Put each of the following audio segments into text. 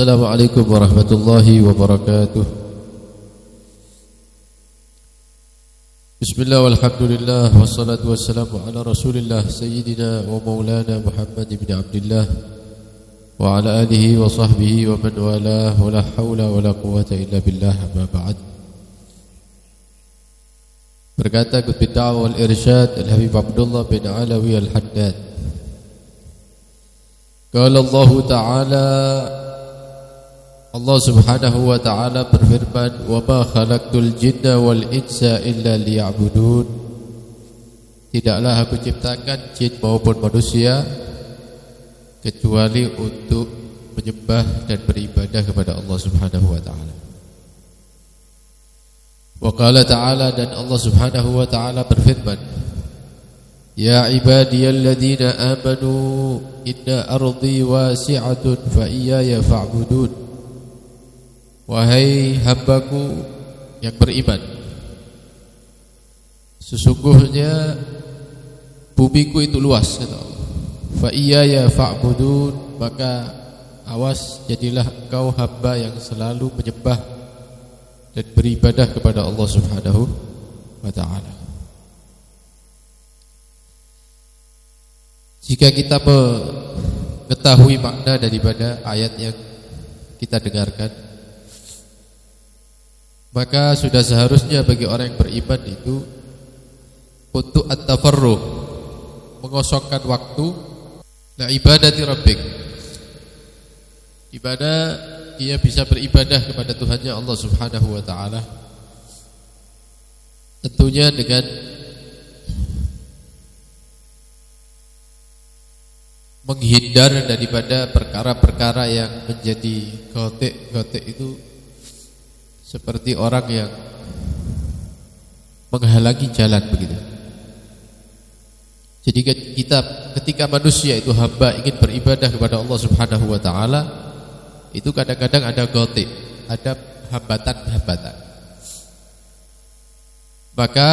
Assalamualaikum warahmatullahi wabarakatuh. Bismillah walhamdulillah wassalatu wassalamu ala rasulillah sayyidina wa maulana Muhammad ibn Abdullah wa ala alihi wa sahbihi wa man walah wa la hawla wa la quwwata illa billah amma ba'd. Berkata Qutb Da'wah wal Irsyad Al-Habib Abdullah bin Alawi Al-Haddad, qala Allah Ta'ala, Allah Subhanahu wa ta'ala berfirman, "Wa ma khalaqtul jinna wal insa illa liya'budun." Tidaklah aku ciptakan jin maupun manusia kecuali untuk menyembah dan beribadah kepada Allah Subhanahu wa ta'ala. Wa qala ta'ala, dan Allah Subhanahu wa ta'ala berfirman, "Ya ibadiyalladzina amanu inna ardi wasi'atun fa iyaya fa'budun." Wahai hambaku yang beriman, sesungguhnya bumiku itu luas, kata Allah. Fa iyaya fa'budun, maka awas jadilah engkau hamba yang selalu menyembah dan beribadah kepada Allah Subhanahu wa ta'ala. Jika kita mengetahui makna daripada ayat yang kita dengarkan, maka sudah seharusnya bagi orang yang beriman itu untuk at-tafarruh, mengosongkan waktu la ibadati rabbik, di mana dia bisa beribadah kepada Tuhannya Allah Subhanahu wa ta'ala, tentunya dengan menghindar daripada perkara-perkara yang menjadi gotek itu, seperti orang yang menghalangi jalan begitu. Jadi ketika manusia itu hamba ingin beribadah kepada Allah Subhanahu wa ta'ala, itu kadang-kadang ada gotik, ada hambatan-hambatan. Maka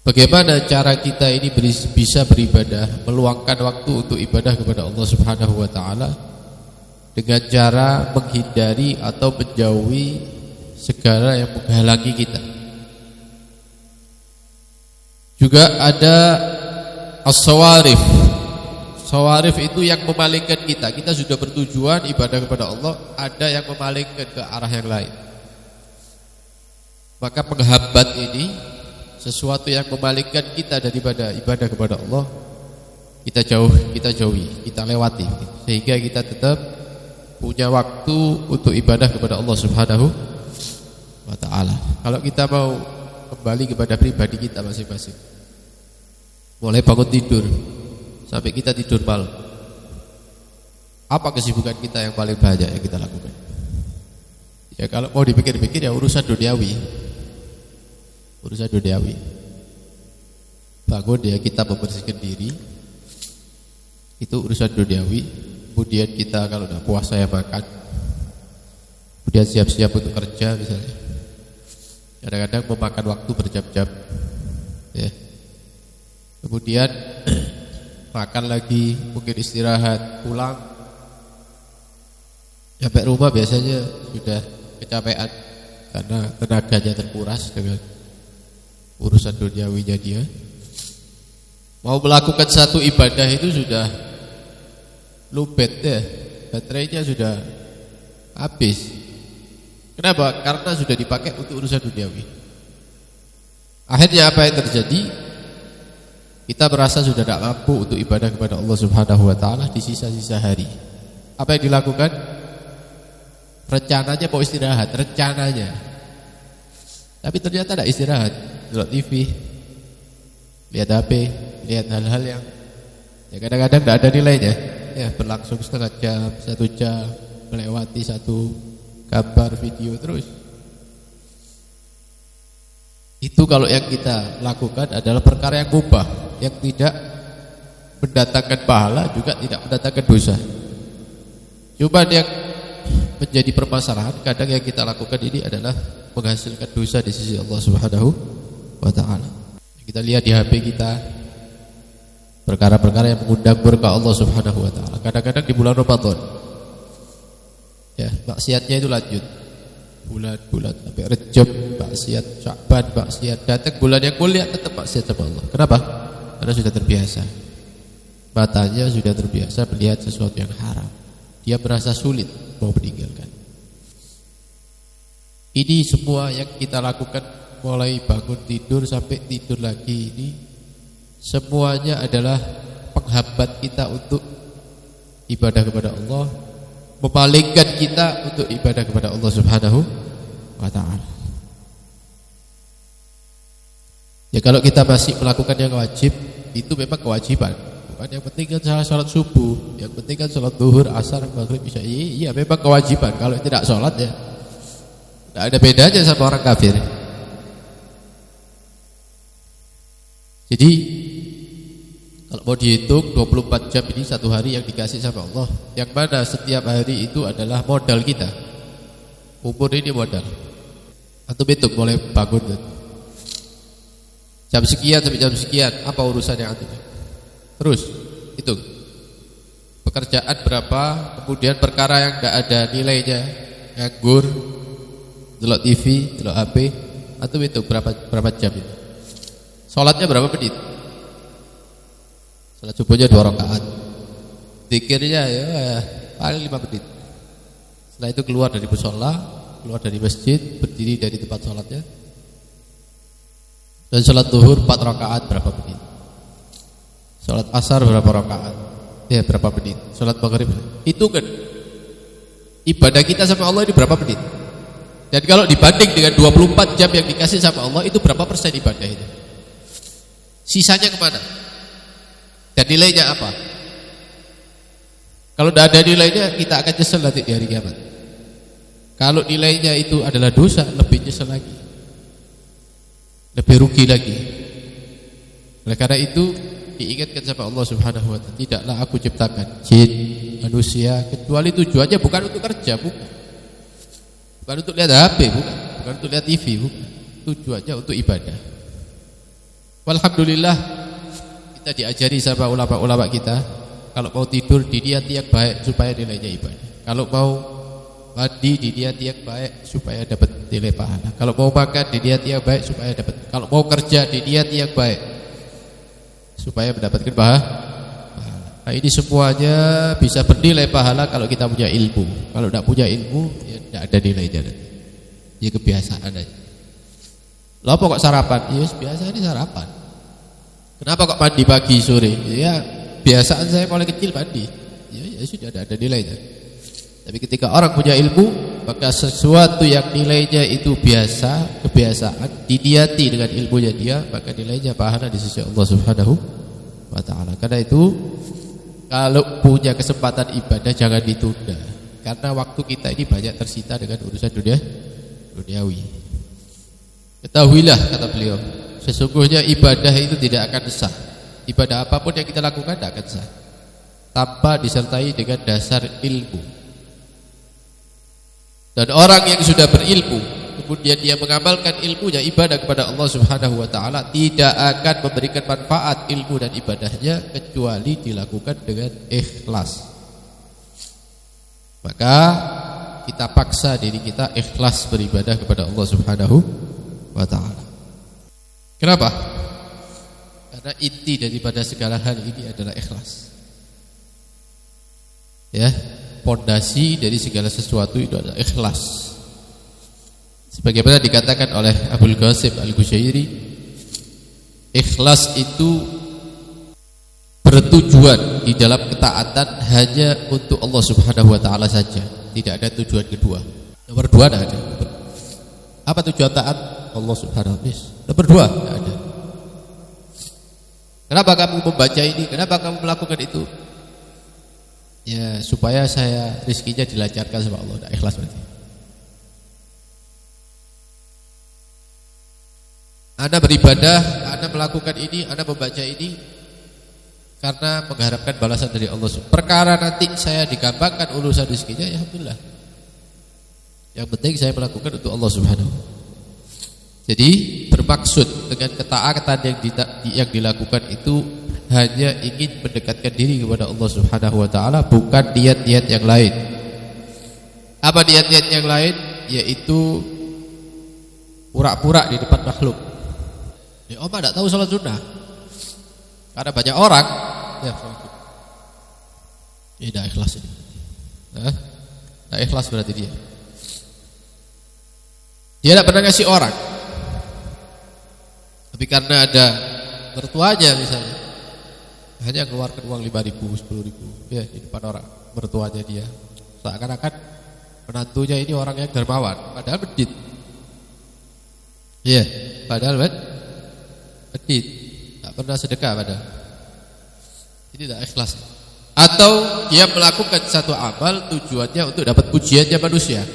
bagaimana cara kita ini bisa beribadah, meluangkan waktu untuk ibadah kepada Allah Subhanahu wa ta'ala, dengan cara menghindari atau menjauhi segala yang menghalangi kita. Juga ada as-sawarif. Sawarif itu yang memalingkan kita. Kita sudah bertujuan ibadah kepada Allah, ada yang memalingkan ke arah yang lain. Maka penghambat ini, sesuatu yang memalingkan kita daripada ibadah kepada Allah, kita jauhi, kita lewati, sehingga kita tetap punya waktu untuk ibadah kepada Allah Subhanahu wa ta'ala. Kalau kita mau kembali kepada pribadi kita masing-masing, mulai bangun tidur sampai kita tidur malam, apa kesibukan kita yang paling banyak yang kita lakukan? Ya kalau mau dipikir-pikir ya urusan duniawi. Bangun ya kita membersihkan diri, itu urusan duniawi. Kemudian kita kalau udah puasa ya makan, kemudian siap-siap untuk kerja misalnya. Kadang-kadang memakan waktu berjam-jam ya. Kemudian makan lagi, mungkin istirahat, pulang, sampai rumah biasanya sudah kecapean karena tenaganya terkuras dengan urusan duniawinya dia. Mau melakukan satu ibadah itu sudah lupet ya, baterainya sudah habis. Kenapa? Karena sudah dipakai untuk urusan duniawi. Akhirnya apa yang terjadi? Kita merasa sudah tidak mampu untuk ibadah kepada Allah Subhanahu wa ta'ala di sisa-sisa hari. Apa yang dilakukan? Rencananya mau istirahat, rencananya. Tapi ternyata tidak istirahat, nonton TV, lihat HP, lihat hal-hal yang ya kadang-kadang tidak ada nilainya. Ya berlangsung setengah jam, 1 jam, melewati satu gambar video terus. Itu kalau yang kita lakukan adalah perkara yang mubah, yang tidak mendatangkan pahala, juga tidak mendatangkan dosa. Coba yang menjadi permasalahan, kadang yang kita lakukan ini adalah menghasilkan dosa di sisi Allah Subhanahu wa ta'ala. Kita lihat di HP kita, perkara-perkara yang mengundang berkah Allah Subhanahu wa taala. Kadang-kadang di bulan Ramadan ya, maksiatnya itu lanjut. Bulan-bulan sampai Rejab maksiat, Sya'ban maksiat, datang bulan yang mulia tetap maksiat sama Allah. Kenapa? Karena sudah terbiasa. Matanya sudah terbiasa melihat sesuatu yang haram. Dia merasa sulit mau meninggalkan. Ini semua yang kita lakukan mulai bangun tidur sampai tidur lagi ini semuanya adalah penghambat kita untuk ibadah kepada Allah, memalingkan kita untuk ibadah kepada Allah Subhanahu wa taala. Ya kalau kita masih melakukan yang wajib, itu memang kewajiban. Bukan yang penting kan salat subuh, yang penting kan salat zuhur, asar, maghrib, isya. Iya memang kewajiban. Kalau tidak salat ya tidak ada bedanya sama orang kafir. Jadi kalau mau dihitung 24 jam ini satu hari yang dikasih sama Allah, yang mana setiap hari itu adalah modal kita. Umur ini modal. Antum hitung mulai bangun jam sekian sampai jam sekian, apa urusannya antum? Terus hitung pekerjaan berapa, kemudian perkara yang tidak ada nilainya, nganggur, delok TV, delok HP, antum hitung berapa jam itu? Salatnya berapa menit? Salat subuhnya 2 rakaat. Zikirnya ya paling 5 menit. Setelah itu keluar dari mushola, keluar dari masjid, berdiri dari tempat salatnya. Dan salat zuhur 4 rakaat berapa menit? Salat asar berapa rakaat? Ya berapa menit? Salat maghrib. Itu kan ibadah kita sama Allah ini berapa menit? Dan kalau dibanding dengan 24 jam yang dikasih sama Allah, itu berapa persen ibadah itu? Sisanya kemana? Dan nilainya apa? Kalau tidak ada nilainya, kita akan nyesel nanti di hari kiamat. Kalau nilainya itu adalah dosa, lebih nyesel lagi, lebih rugi lagi. Oleh karena itu diingatkan sama Allah Subhanahu wa taala, tidaklah aku ciptakan jin, manusia kecuali tujuannya bukan untuk kerja, bukan untuk lihat HP, bukan untuk lihat TV, bukan. Tujuannya untuk ibadah. Alhamdulillah kita diajari sama ulama-ulama kita, kalau mau tidur diniati yang baik supaya nilainya ibadah. Kalau mau mandi diniati yang baik supaya dapat nilai pahala. Kalau mau makan diniati yang baik supaya dapat. Kalau mau kerja diniati yang baik supaya mendapatkan pahala. Nah, ini semuanya bisa bernilai pahala kalau kita punya ilmu. Kalau tidak punya ilmu ya tidak ada nilainya nanti. Ya kebiasaan aja. Lah apa kok sarapan? Ya biasa ini sarapan. Kenapa kok mandi pagi sore? Ya biasaan saya mulai kecil mandi. Ya sudah ada nilainya. Tapi ketika orang punya ilmu, maka sesuatu yang nilainya itu biasa, kebiasaan, diniati dengan ilmunya dia, maka nilainya pahala di sisi Allah Subhanahu wa taala. Karena itu kalau punya kesempatan ibadah jangan ditunda. Karena waktu kita ini banyak tersita dengan urusan duniawi. Ketahuilah, kata beliau, sesungguhnya ibadah itu tidak akan sah. Ibadah apapun yang kita lakukan tidak akan sah tanpa disertai dengan dasar ilmu. Dan orang yang sudah berilmu kemudian dia mengamalkan ilmunya, ibadah kepada Allah Subhanahu wa taala, tidak akan memberikan manfaat ilmu dan ibadahnya kecuali dilakukan dengan ikhlas. Maka kita paksa diri kita ikhlas beribadah kepada Allah Subhanahu wa taala. Kenapa? Karena inti daripada segala hal ini adalah ikhlas. Ya, pondasi dari segala sesuatu itu adalah ikhlas. Sebagaimana dikatakan oleh Abul Qasim Al-Qushairi, ikhlas itu bertujuan di dalam ketaatan hanya untuk Allah Subhanahu wa taala saja, tidak ada tujuan kedua. Nomor 2 tidak ada. Apa tujuan taat? Allah Subhanahu wa taala. Nomor 2 tidak ada. Kenapa kamu membaca ini? Kenapa kamu melakukan itu? Ya supaya saya rizkinya dilancarkan sama Allah. Tidak ikhlas berarti. Anda beribadah, Anda melakukan ini, Anda membaca ini karena mengharapkan balasan dari Allah. Perkara nanti saya digampangkan urusan rizkinya, ya alhamdulillah. Yang penting saya melakukan untuk Allah Subhanahu. Jadi bermaksud dengan ketaatan yang dilakukan itu hanya ingin mendekatkan diri kepada Allah Subhanahu wa taala, bukan niat-niat yang lain. Apa niat-niat yang lain? Yaitu pura-pura di depan makhluk. Ya, Oma tidak tahu salat sunnah karena banyak orang. Ya, tidak ikhlas ini. Tidak ikhlas berarti dia. Dia tidak pernah ngasih orang, tapi karena ada mertuanya misalnya, hanya keluarkan uang 5.000, 10.000 ya di depan orang mertuanya dia, seakan-akan menantunya ini orang yang dermawan, padahal medit. Iya, padahal medit, tak pernah sedekah padahal. Ini tidak ikhlas. Atau dia melakukan satu amal tujuannya untuk dapat pujiannya manusia.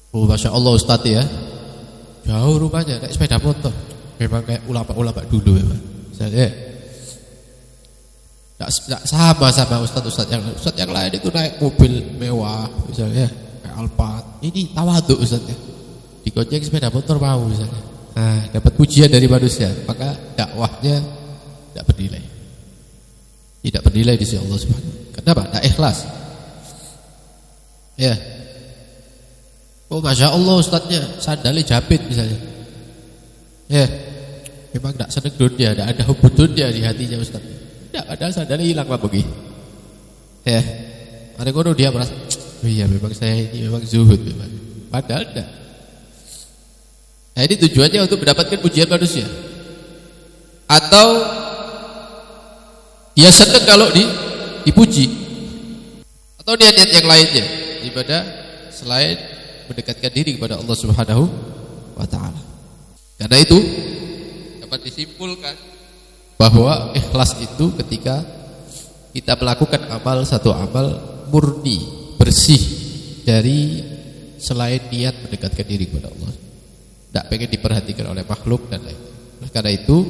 Oh, Masya Allah Ustadz ya, jauh rumahnya naik sepeda motor, memang kayak ulama-ulama dulu memang. Misalnya tidak sama Ustadz yang lain itu naik mobil mewah misalnya kayak Alphard, ini tawaduk Ustadz ya, digonceng sepeda motor mau misalnya. Nah, dapat pujian dari manusia, maka dakwahnya tidak bernilai, tidak bernilai di sisi Allah Subhanahu. Kenapa? Tidak ikhlas. Ya. Oh, Masya Allah Ustadznya sandalnya jepit misalnya. Ya, memang tidak senang dunia, tidak ada hubud dunia di hatinya Ustadz. Tidak, padahal sandalnya hilang Pak Bogi. Ya, ada kono dia merasa, oh iya memang saya ini memang zuhud memang. Padahal tidak. Nah, ini tujuannya untuk mendapatkan pujian manusia. Atau dia senang kalau dipuji. Atau niat-niat yang lainnya ibadah selain mendekatkan diri kepada Allah Subhanahu wa taala. Karena itu dapat disimpulkan bahwa ikhlas itu ketika kita melakukan satu amal murni, bersih dari selain niat mendekatkan diri kepada Allah. Tidak pengen diperhatikan oleh makhluk dan lain. Nah, karena itu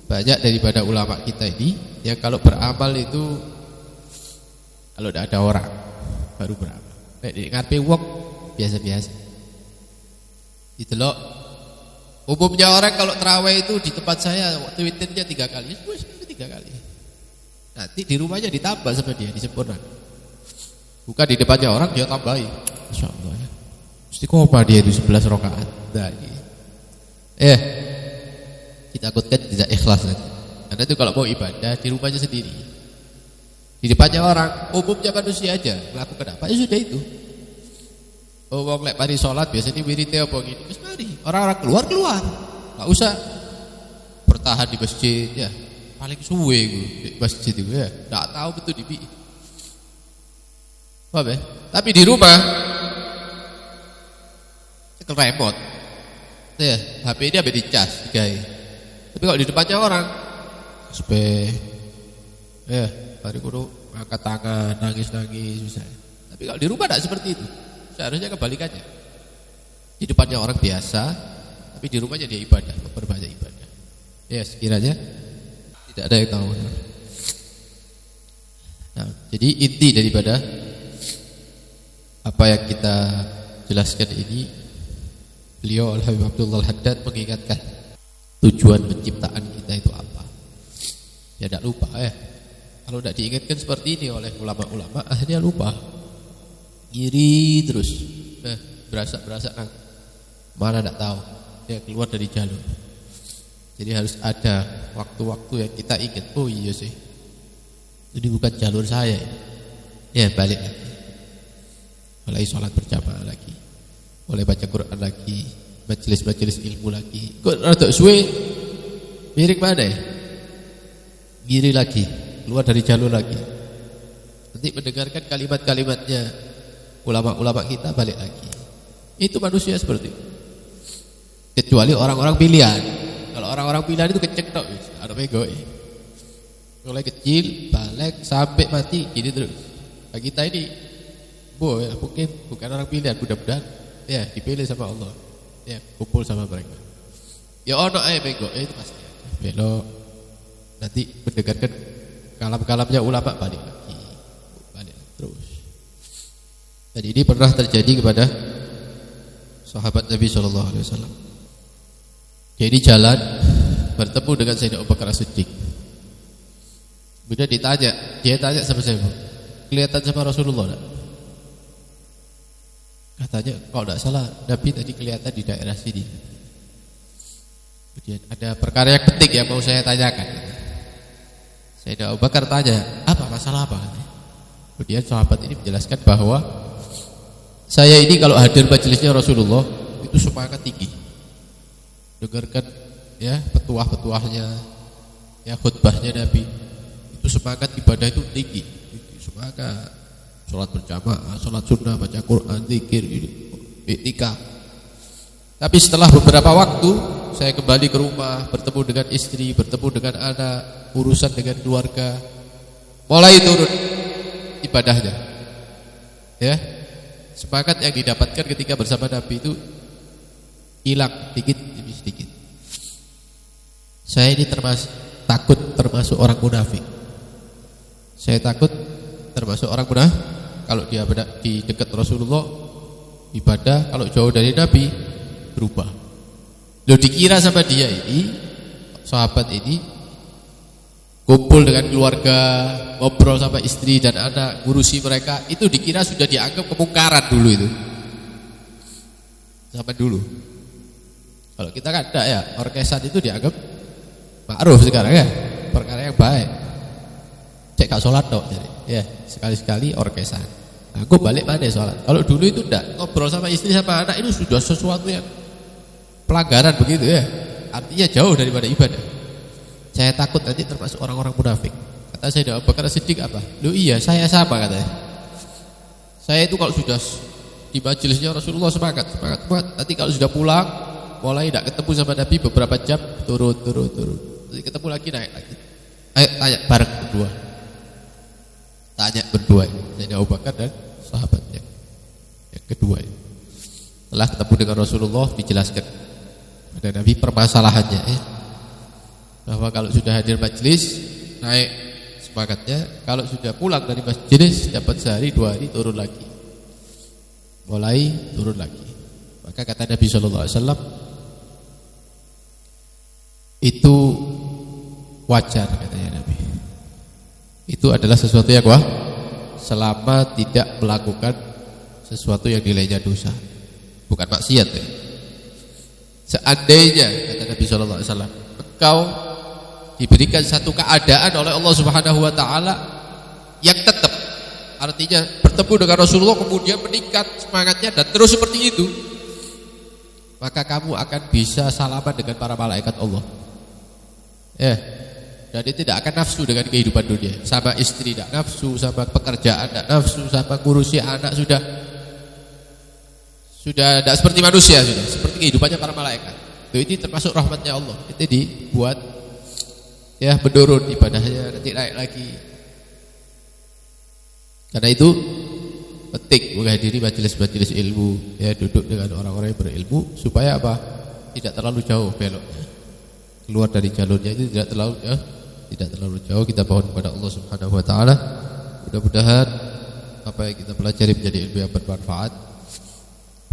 banyak daripada ulama kita ini yang kalau beramal itu kalau tidak ada orang baru beramal. Nek ngarepe wong biasa-biasa. Didelok umumnya orang kalau terawih itu di tempat saya waktu witirnya 3 kali, 3 kali. Nanti di rumahnya ditambah sama dia, disempurna. Bukan di depannya orang dia tambahi. Masya Allah ya. Mesti koma dia itu 11 rakaat. Nah, kita takutkan tidak ikhlas nanti. Karena itu kalau mau ibadah di rumahnya sendiri, di depannya orang, umumnya manusia aja melakukan apa? Ya sudah itu. Oh, wong lek mari salat biasanya wirite apa gini. Wis mari, orang-orang keluar. Enggak usah bertahan di masjid ya. Paling suwe iku di masjid itu ya. Enggak tahu betul di piye. Paham ya? Tapi di rumah cekel remote. Ya, HP ini habis dicas digawe. Tapi kalau di depannya orang sepe ya, mari kudu angkat tangan, nangis-nangis misalnya. Tapi kalau di rumah enggak seperti itu. Seharusnya kebalikannya. Di depannya orang biasa, tapi di rumahnya dia ibadah, memperbanyak ibadah. Ya, sekiranya tidak ada yang tahu. Nah, jadi inti daripada apa yang kita jelaskan ini, beliau Al-Habib Abdullah Al-Haddad mengingatkan tujuan penciptaan kita itu apa. Ya tidak lupa ya. Kalau tidak diingatkan seperti ini oleh ulama-ulama, akhirnya lupa. Iri terus, berasa mana tidak tahu, dia keluar dari jalur. Jadi harus ada waktu-waktu yang kita ingat, oh iya sih, ini bukan jalur saya. Ya balik lagi, mulai sholat berjamaah lagi, mulai baca Quran lagi, majelis-majelis ilmu lagi. Kok rada suwe, miring mana ya? Giri lagi, keluar dari jalur lagi. Nanti mendengarkan kalimat-kalimatnya ulama-ulama kita balik lagi. Itu manusia seperti itu. Kecuali orang-orang pilihan. Kalau orang-orang pilihan itu kecek tok, ada bego. Mulai kecil, balik sampai mati gini terus. Nah, kita ini ya, mungkin bukan orang pilihan, mudah-mudahan ya dipilih sama Allah. Ya, kumpul sama mereka. Ya ono bego, itu pasti. Belok. Nanti mendengarkan kalam-kalamnya ulama balik lagi. Balik terus. Dan ini pernah terjadi kepada sahabat Nabi SAW. Jadi jalan bertemu dengan Sayyidina Abu Bakar As-Siddiq. Kemudian dia tanya sama saya, kelihatan sama Rasulullah enggak? Katanya kalau tidak salah Nabi tadi kelihatan di daerah sini. Kemudian ada perkara yang penting yang mau saya tanyakan. Sayyidina Abu Bakar tanya, apa masalah apa? Kemudian sahabat ini menjelaskan bahwa saya ini kalau hadir majelisnya Rasulullah itu semangat tinggi, dengarkan ya petuah-petuahnya, ya khutbahnya Nabi, itu semangat ibadah itu tinggi, semangat sholat berjamaah, sholat sunnah, baca Quran, zikir, iktikaf. Tapi setelah beberapa waktu saya kembali ke rumah, bertemu dengan istri, bertemu dengan anak, urusan dengan keluarga, mulai turun ibadahnya. Ya, semangat yang didapatkan ketika bersama Nabi itu hilang sedikit demi sedikit. Saya ini takut termasuk orang munafik. Saya takut termasuk orang munafik kalau dia di dekat Rasulullah ibadah, kalau jauh dari Nabi berubah. Loh, dikira sama dia ini, sahabat ini kumpul dengan keluarga, ngobrol sama istri dan anak, ngurusi mereka, itu dikira sudah dianggap kemungkaran dulu itu. Zaman dulu. Kalau kita kan enggak ya, orkesan itu dianggap ma'ruf sekarang ya, perkara yang baik. Cek gak sholat dok, jadi ya sekali-sekali orkesan. Aku balik pada sholat. Kalau dulu itu enggak, ngobrol sama istri sama anak itu sudah sesuatu yang pelanggaran begitu ya. Artinya jauh daripada ibadah. Saya takut nanti termasuk orang-orang munafik. Kata Sayyidina Abu Bakar As-Siddiq apa? Loh iya, saya sama katanya. Saya itu kalau sudah di majelisnya Rasulullah semangat. Nanti kalau sudah pulang, mulai tidak ketemu sama Nabi beberapa jam, turun. Nanti ketemu lagi, naik lagi. Ayo tanya bareng berdua. Tanya berdua. Sayyidina Abu Bakar dan sahabatnya. Yang kedua. Setelah ketemu dengan Rasulullah, dijelaskan pada Nabi permasalahannya ya. Bahwa kalau sudah hadir majelis naik semangatnya, kalau sudah pulang dari majelis dapat sehari 2 hari turun lagi, mulai turun lagi. Maka kata Nabi SAW, itu wajar katanya Nabi. Itu adalah sesuatu yang selama tidak melakukan sesuatu yang nilainya dosa, bukan maksiat ya. Seandainya kata Nabi SAW, engkau diberikan satu keadaan oleh Allah Subhanahu wa taala yang tetap, artinya bertemu dengan Rasulullah kemudian meningkat semangatnya dan terus seperti itu, maka kamu akan bisa salaman dengan para malaikat Allah. Ya. Jadi tidak akan nafsu dengan kehidupan dunia. Sama istri tidak nafsu, sama pekerjaan tidak nafsu, sama ngurusi anak sudah tidak seperti manusia, sudah seperti kehidupannya para malaikat. Itu termasuk rahmatnya Allah. Itu dibuat ya menurun ibadahnya, nanti naik lagi. Karena itu penting menghadiri majelis-majelis ilmu, ya duduk dengan orang-orang yang berilmu supaya apa? Tidak terlalu jauh beloknya. Keluar dari jalurnya itu tidak terlalu jauh. Kita mohon kepada Allah Subhanahu wa taala, mudah-mudahan apa yang kita pelajari menjadi ilmu yang bermanfaat.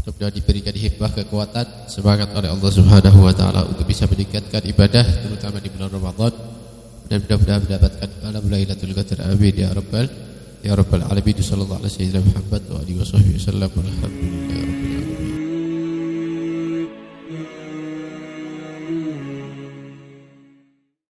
Mudah-mudahan diberikan hikmah, kekuatan, semangat oleh Allah Subhanahu wa taala untuk bisa meningkatkan ibadah terutama di bulan Ramadan, dan mudah-mudahan mendapatkan malam Lailatul Qadar. Amin ya rabbal alamin. Sallallahu alaihi wasallam Muhammad wa alihi wasallam. Alhamdulillah.